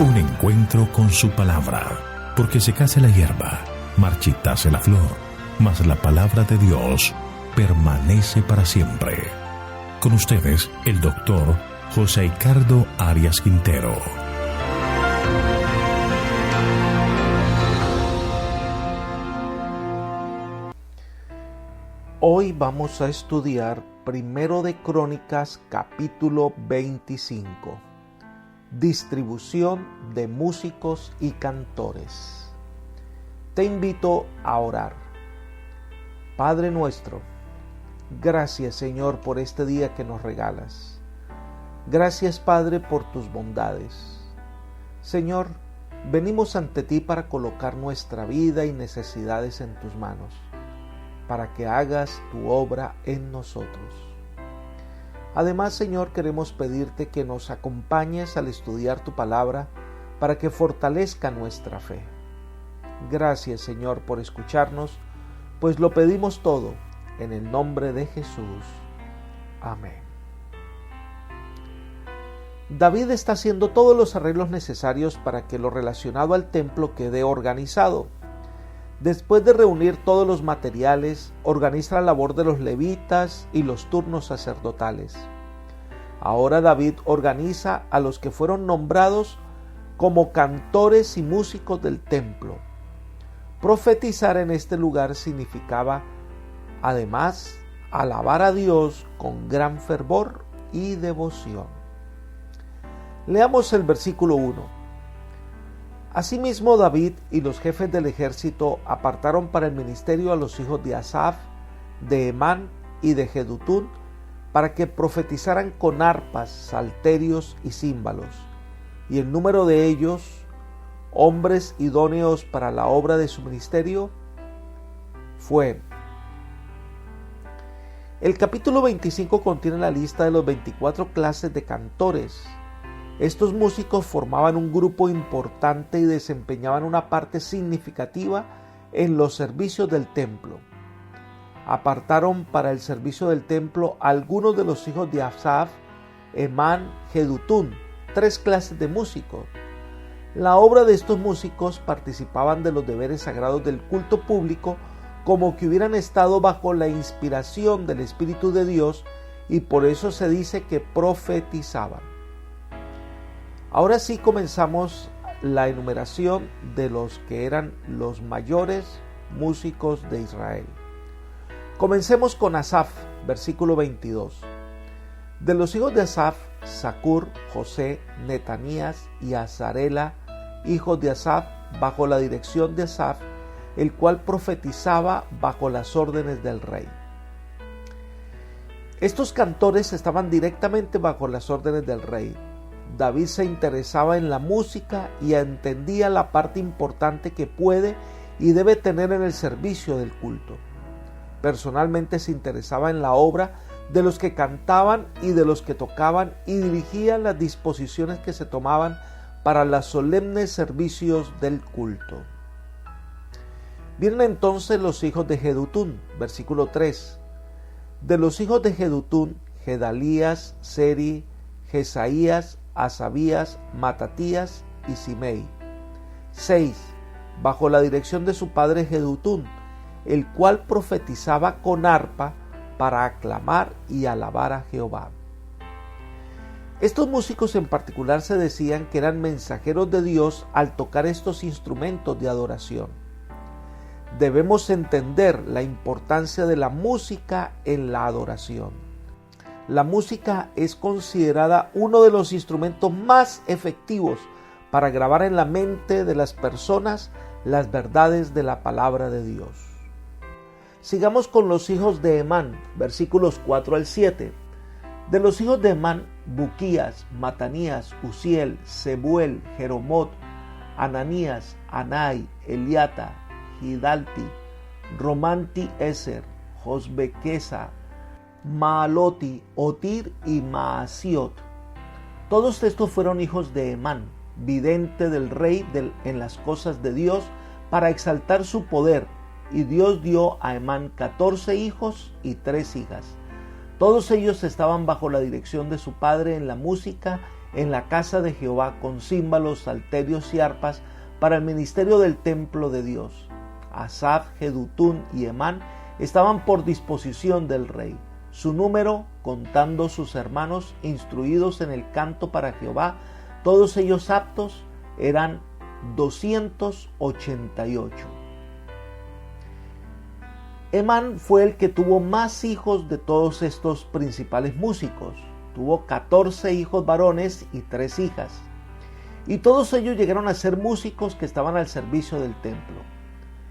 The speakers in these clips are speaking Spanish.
Un encuentro con su palabra, porque secase la hierba, marchitase la flor, mas la palabra de Dios permanece para siempre. Con ustedes, el doctor José Ricardo Arias Quintero. Hoy vamos a estudiar Primero de Crónicas, capítulo 25. Distribución de músicos y cantores. Te invito a orar. Padre nuestro, gracias Señor por este día que nos regalas. Gracias Padre por tus bondades. Señor, venimos ante ti para colocar nuestra vida y necesidades en tus manos, para que hagas tu obra en nosotros. Además, Señor, queremos pedirte que nos acompañes al estudiar tu palabra para que fortalezca nuestra fe. Gracias, Señor, por escucharnos, pues lo pedimos todo en el nombre de Jesús. Amén. David está haciendo todos los arreglos necesarios para que lo relacionado al templo quede organizado. Después de reunir todos los materiales, organiza la labor de los levitas y los turnos sacerdotales. Ahora David organiza a los que fueron nombrados como cantores y músicos del templo. Profetizar en este lugar significaba, además, alabar a Dios con gran fervor y devoción. Leamos el versículo 1. Asimismo, David y los jefes del ejército apartaron para el ministerio a los hijos de Asaf, de Hemán y de Jedutún, para que profetizaran con arpas, salterios y címbalos, y el número de ellos, hombres idóneos para la obra de su ministerio, fue. El capítulo 25 contiene la lista de los 24 clases de cantores. Estos músicos formaban un grupo importante y desempeñaban una parte significativa en los servicios del templo. Apartaron para el servicio del templo a algunos de los hijos de Asaf, Hemán, Jedutún, 3 clases de músicos. La obra de estos músicos participaban de los deberes sagrados del culto público como que hubieran estado bajo la inspiración del Espíritu de Dios, y por eso se dice que profetizaban. Ahora sí comenzamos la enumeración de los que eran los mayores músicos de Israel. Comencemos con Asaf, versículo 22. De los hijos de Asaf, Zacur, José, Netanías y Azarela, hijos de Asaf, bajo la dirección de Asaf, el cual profetizaba bajo las órdenes del rey. Estos cantores estaban directamente bajo las órdenes del rey. David se interesaba en la música y entendía la parte importante que puede y debe tener en el servicio del culto. Personalmente se interesaba en la obra de los que cantaban y de los que tocaban y dirigían las disposiciones que se tomaban para los solemnes servicios del culto. Vienen entonces los hijos de Jedutún, versículo 3. De los hijos de Jedutún, Gedalías, Seri, Jesaías, Asabías, Matatías y Simei. 6. Bajo la dirección de su padre Jedutún, el cual profetizaba con arpa para aclamar y alabar a Jehová. Estos músicos en particular se decían que eran mensajeros de Dios al tocar estos instrumentos de adoración. Debemos entender la importancia de la música en la adoración. La música es considerada uno de los instrumentos más efectivos para grabar en la mente de las personas las verdades de la palabra de Dios. Sigamos con los hijos de Hemán, versículos 4 al 7. De los hijos de Hemán, Buquías, Matanías, Uziel, Sebuel, Jeromot, Ananías, Anai, Eliata, Gidalti, Romanti Eser, Josbequesa, Maaloti, Otir y Maasiot. Todos estos fueron hijos de Hemán, vidente del rey en las cosas de Dios, para exaltar su poder, y Dios dio a Hemán 14 hijos y 3 hijas. Todos ellos estaban bajo la dirección de su padre en la música en la casa de Jehová con címbalos, salterios y arpas para el ministerio del templo de Dios. Asaf, Jedutún y Hemán estaban por disposición del rey. Su número, contando sus hermanos instruidos en el canto para Jehová, todos ellos aptos, eran 288. Hemán fue el que tuvo más hijos de todos estos principales músicos. Tuvo 14 hijos varones y 3 hijas. Y todos ellos llegaron a ser músicos que estaban al servicio del templo.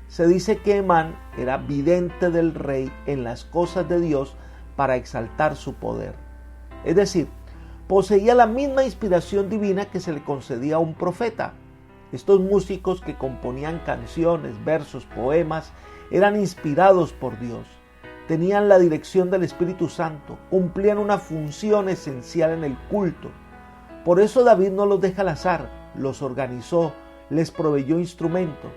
Se dice que Hemán era vidente del rey en las cosas de Dios para exaltar su poder. Es decir, poseía la misma inspiración divina que se le concedía a un profeta. Estos músicos que componían canciones, versos, poemas, eran inspirados por Dios. Tenían la dirección del Espíritu Santo, cumplían una función esencial en el culto. Por eso David no los deja al azar, los organizó, les proveyó instrumentos.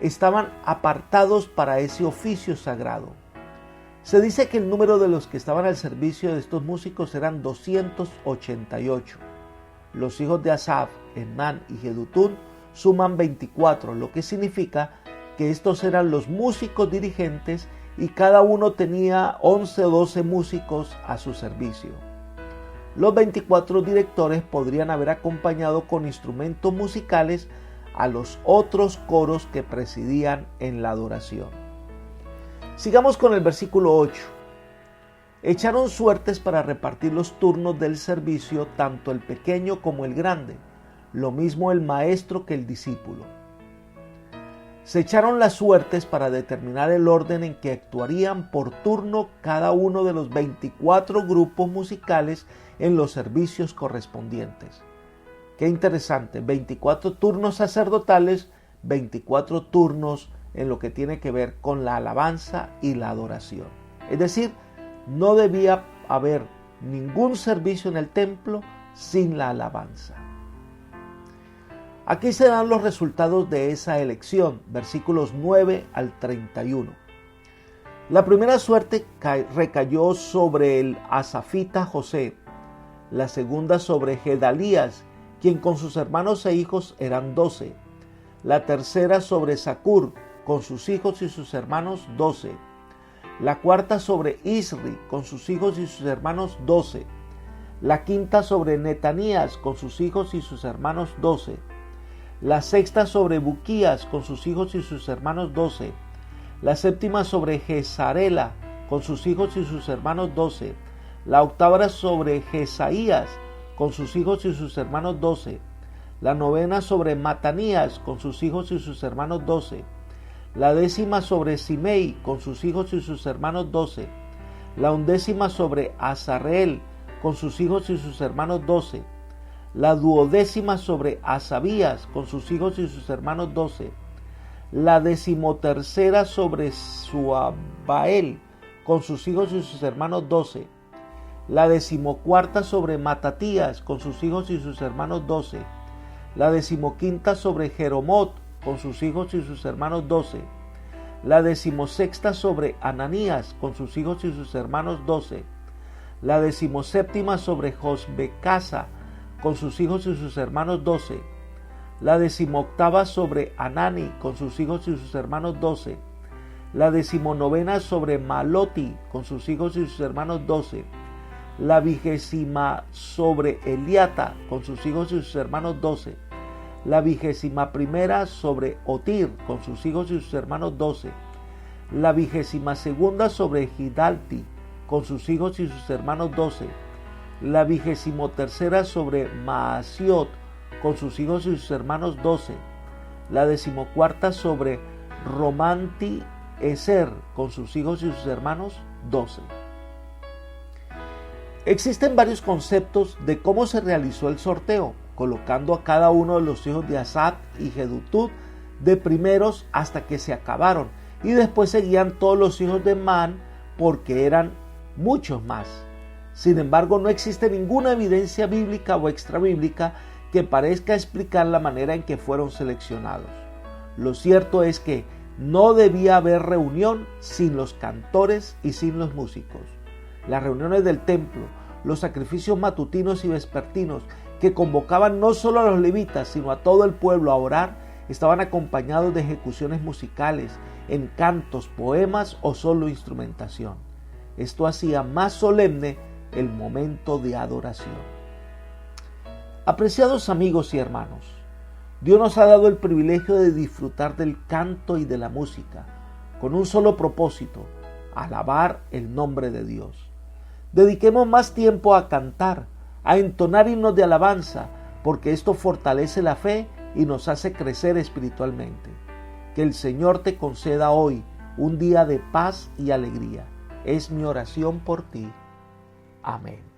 Estaban apartados para ese oficio sagrado. Se dice que el número de los que estaban al servicio de estos músicos eran 288. Los hijos de Asaf, Hemán y Jedutún suman 24, lo que significa que estos eran los músicos dirigentes y cada uno tenía 11 o 12 músicos a su servicio. Los 24 directores podrían haber acompañado con instrumentos musicales a los otros coros que presidían en la adoración. Sigamos con el versículo 8. Echaron suertes para repartir los turnos del servicio, tanto el pequeño como el grande, lo mismo el maestro que el discípulo. Se echaron las suertes para determinar el orden en que actuarían por turno cada uno de los 24 grupos musicales en los servicios correspondientes. Qué interesante, 24 turnos sacerdotales, 24 turnos en lo que tiene que ver con la alabanza y la adoración. Es decir, no debía haber ningún servicio en el templo sin la alabanza. Aquí se dan los resultados de esa elección, versículos 9 al 31. La primera suerte recayó sobre el asafita José, la segunda sobre Gedalías, quien con sus hermanos e hijos eran 12, la tercera sobre Zacur, con sus hijos y sus hermanos 12, la cuarta sobre Isri, con sus hijos y sus hermanos 12, la quinta sobre Netanías, con sus hijos y sus hermanos 12, la sexta sobre Buquías, con sus hijos y sus hermanos 12, la séptima sobre Jezarela, con sus hijos y sus hermanos 12, la octava sobre Jesaías, con sus hijos y sus hermanos 12, la novena sobre Matanías, con sus hijos y sus hermanos 12, la décima sobre Simei, con sus hijos y sus hermanos 12, la undécima sobre Azareel, con sus hijos y sus hermanos 12, la duodécima sobre Asabías, con sus hijos y sus hermanos 12, la decimotercera sobre Suabael, con sus hijos y sus hermanos 12, la decimocuarta sobre Matatías, con sus hijos y sus hermanos 12, la decimoquinta sobre Jeromot, con sus hijos y sus hermanos 12, la decimosexta sobre Ananías, con sus hijos y sus hermanos 12, la decimoséptima sobre Josbecasa, con sus hijos y sus hermanos 12, la decimoctava sobre Anani, con sus hijos y sus hermanos 12, la decimonovena sobre Maloti, con sus hijos y sus hermanos 12, la 20ª sobre Eliata, con sus hijos y sus hermanos 12, la 21ª sobre Otir, con sus hijos y sus hermanos 12, la 22ª sobre Gidalti, con sus hijos y sus hermanos 12, la 23ª sobre Maasiot, con sus hijos y sus hermanos 12, la 14ª sobre Romanti Eser, con sus hijos y sus hermanos 12. Existen varios conceptos de cómo se realizó el sorteo, colocando a cada uno de los hijos de Asaf y Jedutún de primeros hasta que se acabaron, y después seguían todos los hijos de Man, porque eran muchos más. Sin embargo, no existe ninguna evidencia bíblica o extrabíblica que parezca explicar la manera en que fueron seleccionados. Lo cierto es que no debía haber reunión sin los cantores y sin los músicos. Las reuniones del templo, los sacrificios matutinos y vespertinos que convocaban no solo a los levitas, sino a todo el pueblo a orar, estaban acompañados de ejecuciones musicales, en cantos, poemas o solo instrumentación. Esto hacía más solemne el momento de adoración. Apreciados amigos y hermanos, Dios nos ha dado el privilegio de disfrutar del canto y de la música, con un solo propósito: alabar el nombre de Dios. Dediquemos más tiempo a cantar, a entonar himnos de alabanza, porque esto fortalece la fe y nos hace crecer espiritualmente. Que el Señor te conceda hoy un día de paz y alegría. Es mi oración por ti. Amén.